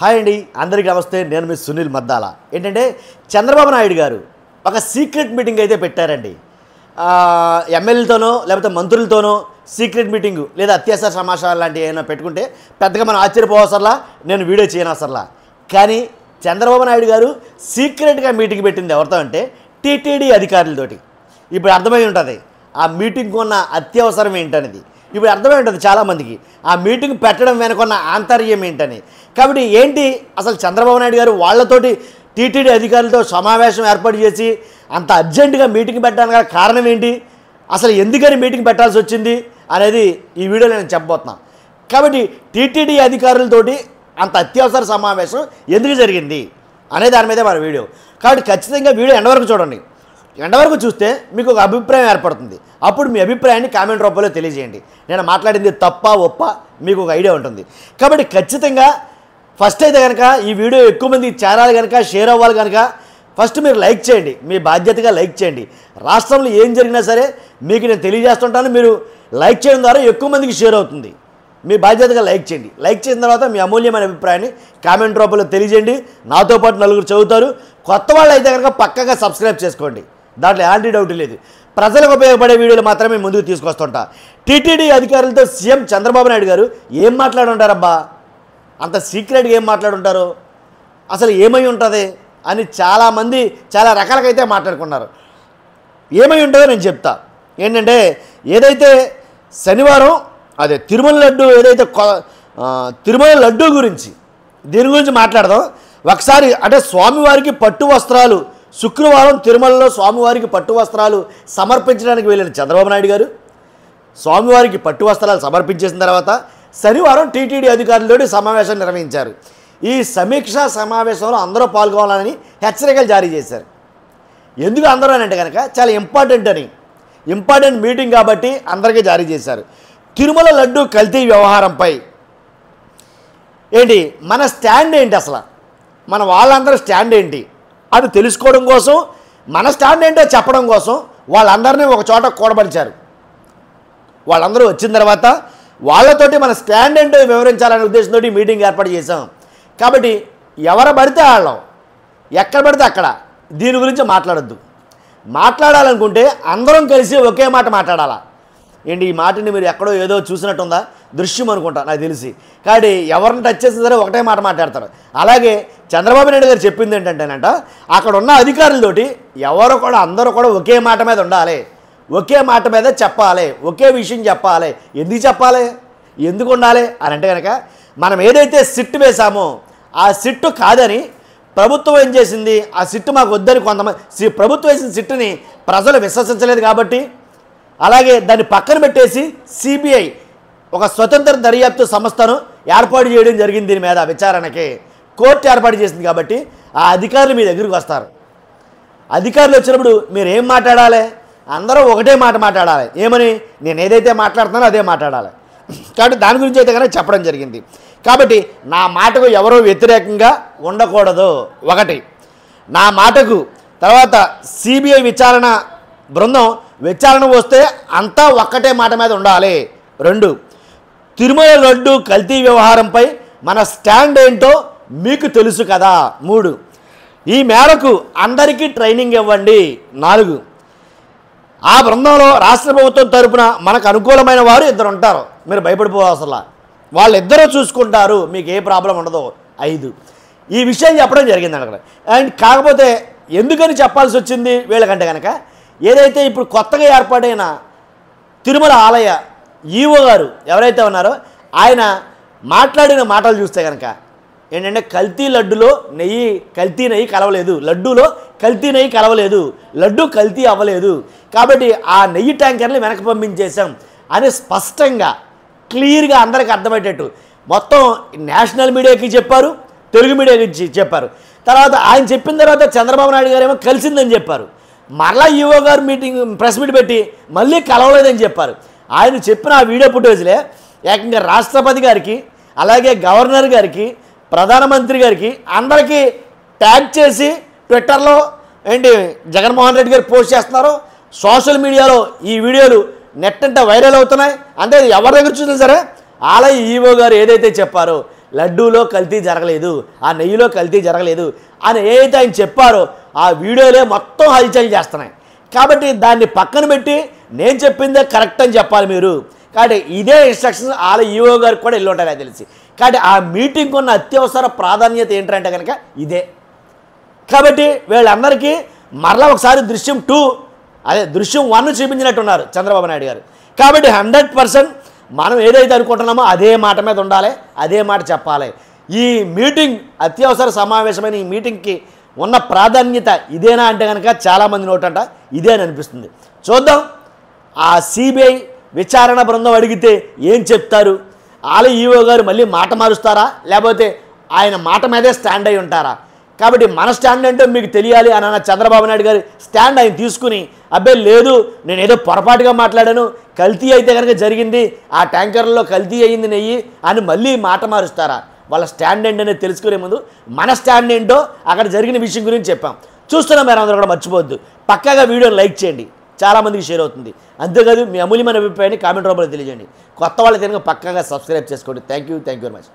Hi అండి, అందరికీ నమస్తే. నేను మీ సునీల్ మద్దాల. ఏంటంటే చంద్రబాబు నాయుడు గారు ఒక సీక్రెట్ మీటింగ్ అయితే పెట్టారండి. ఎమ్మెల్యేలతోనో లేకపోతే మంత్రులతోనో సీక్రెట్ మీటింగు లేదా అత్యవసర సమాచారాలు లాంటివి ఏమైనా పెట్టుకుంటే పెద్దగా మనం ఆశ్చర్యపోవసరలా, నేను వీడియో చేయనవసరలా. కానీ చంద్రబాబు నాయుడు గారు సీక్రెట్గా మీటింగ్ పెట్టింది ఎవరితో అంటే టీటీడీ అధికారులతోటి. ఇప్పుడు అర్థమై ఉంటుంది ఆ మీటింగ్కి ఉన్న అత్యవసరం ఏంటనేది. ఇప్పుడు అర్థమై ఉంటుంది చాలామందికి ఆ మీటింగ్ పెట్టడం వెనుకున్న ఆంతర్యం ఏంటని. కాబట్టి ఏంటి అసలు చంద్రబాబు నాయుడు గారు వాళ్ళతోటి టీటీడీ అధికారులతో సమావేశం ఏర్పాటు చేసి అంత అర్జెంటుగా మీటింగ్ పెట్టడానికి గల కారణం ఏంటి, అసలు ఎందుకని మీటింగ్ పెట్టాల్సి వచ్చింది అనేది ఈ వీడియోలో నేను చెప్పబోతున్నాను. కాబట్టి టీటీడీ అధికారులతోటి అంత అత్యవసర సమావేశం ఎందుకు జరిగింది అనే దాని మీదే మన వీడియో. కాబట్టి ఖచ్చితంగా వీడియో ఎండ్ వరకు చూడండి. ఎండ్ వరకు చూస్తే మీకు ఒక అభిప్రాయం ఏర్పడుతుంది. అప్పుడు మీ అభిప్రాయాన్ని కామెంట్ రూపంలో తెలియజేయండి. నేను మాట్లాడింది తప్ప ఒప్ప మీకు ఒక ఐడియా ఉంటుంది. కాబట్టి ఖచ్చితంగా ఫస్ట్ అయితే కనుక ఈ వీడియో ఎక్కువ మందికి చేరాలి కనుక, షేర్ అవ్వాలి కనుక ఫస్ట్ మీరు లైక్ చేయండి. మీ బాధ్యతగా లైక్ చేయండి. రాష్ట్రంలో ఏం జరిగినా సరే మీకు నేను తెలియజేస్తుంటాను. మీరు లైక్ చేయడం ద్వారా ఎక్కువ మందికి షేర్ అవుతుంది. మీ బాధ్యతగా లైక్ చేయండి. లైక్ చేసిన తర్వాత మీ అమూల్యమైన అభిప్రాయాన్ని కామెంట్ రూపంలో తెలియజేయండి. నాతో పాటు నలుగురు చదువుతారు. కొత్త వాళ్ళు అయితే కనుక పక్కగా సబ్స్క్రైబ్ చేసుకోండి. దాంట్లో ఎలాంటి డౌట్ లేదు. ప్రజలకు ఉపయోగపడే వీడియోలు మాత్రమే ముందుకు తీసుకొస్తుంటా. టీటీడీ అధికారులతో సీఎం చంద్రబాబు నాయుడు గారు ఏం మాట్లాడుంటారబ్బా, అంత సీక్రెట్గా ఏం మాట్లాడుంటారు, అసలు ఏమై ఉంటుంది అని చాలామంది చాలా రకాలకైతే మాట్లాడుకున్నారు. ఏమై ఉంటుందో నేను చెప్తా. ఏంటంటే ఏదైతే శనివారం అదే తిరుమల లడ్డు ఏదైతే తిరుమల లడ్డు గురించి దీని గురించి మాట్లాడదాం ఒకసారి. అంటే స్వామివారికి పట్టు వస్త్రాలు శుక్రవారం తిరుమలలో స్వామివారికి పట్టు వస్త్రాలు సమర్పించడానికి వెళ్ళిన చంద్రబాబు నాయుడు గారు స్వామివారికి పట్టు వస్త్రాలు సమర్పించేసిన తర్వాత శనివారం టీటీడీ అధికారులతో సమావేశం నిర్వహించారు. ఈ సమీక్షా సమావేశంలో అందరూ పాల్గొనాలని హెచ్చరికలు జారీ చేశారు. ఎందుకు అందరూ అని అంటే కనుక చాలా ఇంపార్టెంట్ మీటింగ్ కాబట్టి అందరికీ జారీ చేశారు. తిరుమల లడ్డు కల్తీ వ్యవహారంపై ఏంటి మన స్టాండ్ ఏంటి, అసలు మన వాళ్ళందరూ స్టాండ్ ఏంటి అది తెలుసుకోవడం కోసం, మన స్టాండ్ ఏంటో చెప్పడం కోసం వాళ్ళందరినీ ఒక చోట కూడబడిచారు. వాళ్ళందరూ వచ్చిన తర్వాత వాళ్ళతోటి మన స్టాండ్ ఏంటో వివరించాలనే ఉద్దేశంతో మీటింగ్ ఏర్పాటు చేశాం. కాబట్టి ఎవరు పడితే వాళ్ళం ఎక్కడ పడితే అక్కడ దీని గురించి మాట్లాడొద్దు. మాట్లాడాలనుకుంటే అందరం కలిసి ఒకే మాట మాట్లాడాలా. ఏంటి ఈ మాటని మీరు ఎక్కడో ఏదో చూసినట్టుందా, దృశ్యం అనుకుంటా నాకు తెలిసి. కాబట్టి ఎవరిని టచ్ చేసినా సరే ఒకటే మాట మాట్లాడతారు. అలాగే చంద్రబాబు నాయుడు గారు చెప్పింది ఏంటంటేనంట అక్కడ ఉన్న అధికారులతోటి ఎవరు కూడా అందరూ కూడా ఒకే మాట మీద ఉండాలి, ఒకే మాట మీద చెప్పాలి, ఒకే విషయం చెప్పాలి. ఎందుకు చెప్పాలి, ఎందుకు ఉండాలి అని అంటే కనుక మనం ఏదైతే సిట్ వేసామో ఆ సిట్టు కాదని ప్రభుత్వం ఏం చేసింది, ఆ సిట్టు మాకు వద్దని కొంతమంది ప్రభుత్వం వేసిన సిట్టుని ప్రజలు విశ్వసించలేదు కాబట్టి అలాగే దాన్ని పక్కన పెట్టేసి సిబిఐ ఒక స్వతంత్ర దర్యాప్తు సంస్థను ఏర్పాటు చేయడం జరిగింది. దీని మీద విచారణకి కోర్టు ఏర్పాటు చేసింది కాబట్టి ఆ అధికారులు మీ దగ్గరికి వస్తారు. అధికారులు వచ్చినప్పుడు మీరు ఏం మాట్లాడాలి, అందరూ ఒకటే మాట మాట్లాడాలి. ఏమని, నేను ఏదైతే మాట్లాడుతున్నానో అదే మాట్లాడాలి. కాబట్టి దాని గురించి అయితే కనుక చెప్పడం జరిగింది. కాబట్టి నా మాటకు ఎవరో వ్యతిరేకంగా ఉండకూడదు ఒకటి, నా మాటకు తర్వాత సిబిఐ విచారణ బృందం విచారణ వస్తే అంతా ఒక్కటే మాట మీద ఉండాలి. 2, తిరుమల లడ్డు కల్తీ వ్యవహారంపై మన స్టాండ్ ఏంటో మీకు తెలుసు కదా. 3, ఈ మేరకు అందరికీ ట్రైనింగ్ ఇవ్వండి. 4, ఆ బృందంలో రాష్ట్ర ప్రభుత్వం తరపున మనకు అనుకూలమైన వారు 2 ఉంటారు, మీరు భయపడిపోవాల్సలా, వాళ్ళిద్దరూ చూసుకుంటారు, మీకు ఏ ప్రాబ్లం ఉండదు. 5, ఈ విషయం చెప్పడం జరిగింది అక్కడ. అండ్ కాకపోతే ఎందుకని చెప్పాల్సి వచ్చింది వీళ్ళకంటే కనుక ఏదైతే ఇప్పుడు కొత్తగా ఏర్పాటైన తిరుమల ఆలయ ఈవో గారు ఎవరైతే ఉన్నారో ఆయన మాట్లాడిన మాటలు చూస్తే కనుక ఏంటంటే కల్తీ లడ్డులో కల్తీ నెయ్యి కలవలేదు, లడ్డూలో కల్తీ నెయ్యి కలవలేదు, లడ్డు కల్తీ అవ్వలేదు, కాబట్టి ఆ నెయ్యి ట్యాంకర్ని వెనక్కి పంపించేశాం అని స్పష్టంగా క్లియర్గా అందరికీ అర్థమయ్యేటట్టు మొత్తం నేషనల్ మీడియాకి చెప్పారు, తెలుగు మీడియాకి చెప్పారు. తర్వాత ఆయన చెప్పిన తర్వాత చంద్రబాబు నాయుడు గారు ఏమో కలిసిందని చెప్పారు. మరలా ఈవో గారు ప్రెస్ మీట్ పెట్టి మళ్ళీ కలవలేదని చెప్పారు. ఆయన చెప్పిన ఆ వీడియో ఫుటేజ్లే ఏకంగా రాష్ట్రపతి గారికి అలాగే గవర్నర్ గారికి ప్రధానమంత్రి గారికి అందరికీ ట్యాగ్ చేసి ట్విట్టర్లో ఏంటి జగన్మోహన్ రెడ్డి గారు పోస్ట్ చేస్తున్నారు. సోషల్ మీడియాలో ఈ వీడియోలు నెట్ అంతా వైరల్ అవుతున్నాయి. అంటే ఎవరి దగ్గర చూసినా సరే ఆలయ ఈవో గారు ఏదైతే చెప్పారో లడ్డూలో కల్తీ జరగలేదు, ఆ నెయ్యిలో కల్తీ జరగలేదు అని ఏదైతే ఆయన చెప్పారో ఆ వీడియోలే మొత్తం హల్చల్ చేస్తున్నాయి. కాబట్టి దాన్ని పక్కన పెట్టి నేను చెప్పిందే కరెక్ట్ అని చెప్పాలి మీరు. కాబట్టి ఇదే ఇన్స్ట్రక్షన్స్ వాళ్ళ ఈఓ గారికి కూడా వెళ్ళి ఉంటారు నాకు తెలిసి. కాబట్టి ఆ మీటింగ్కి ఉన్న అత్యవసర ప్రాధాన్యత ఏంటంటే కనుక ఇదే. కాబట్టి వీళ్ళందరికీ మరలా ఒకసారి దృశ్యం 2 అదే దృశ్యం 1 చూపించినట్టున్నారు చంద్రబాబు నాయుడు గారు. కాబట్టి 100% మనం ఏదైతే అనుకుంటున్నామో అదే మాట మీద ఉండాలి, అదే మాట చెప్పాలి. ఈ మీటింగ్ అత్యవసర సమావేశమైన ఈ మీటింగ్కి ఉన్న ప్రాధాన్యత ఇదేనా అంటే కనుక చాలామంది నోటంట ఇదే అని అనిపిస్తుంది. చూద్దాం ఆ సిబిఐ విచారణ బృందం అడిగితే ఏం చెప్తారు. వాళ్ళ ఈఓ గారు మళ్ళీ మాట మారుస్తారా, లేకపోతే ఆయన మాట మీదే స్టాండ్ అయి ఉంటారా? కాబట్టి మన స్టాండ్ ఏంటో మీకు తెలియాలి అని అన్న చంద్రబాబు నాయుడు గారి స్టాండ్ ఆయన తీసుకుని అబ్బే లేదు నేను ఏదో పొరపాటుగా మాట్లాడాను, కల్తీ అయితే కనుక జరిగింది, ఆ ట్యాంకర్లో కల్తీ అయ్యింది నెయ్యి అని మళ్ళీ మాట మారుస్తారా? వాళ్ళ స్టాండ్ ఏంటనేది తెలుసుకునే ముందు మన స్టాండ్ ఏంటో అక్కడ జరిగిన విషయం గురించి చెప్పాం. చూస్తున్నా మీరు అందరూ కూడా మర్చిపోవద్దు, పక్కాగా వీడియోని లైక్ చేయండి, చాలామందికి షేర్ అవుతుంది. అంతేకాదు మీ అమూల్యమైన అభిప్రాయాన్ని కామెంట్ రూపంలో తెలియజేయండి. కొత్త వాళ్ళకి కనుక పక్కాగా సబ్స్క్రైబ్ చేసుకోండి. Thank you very much.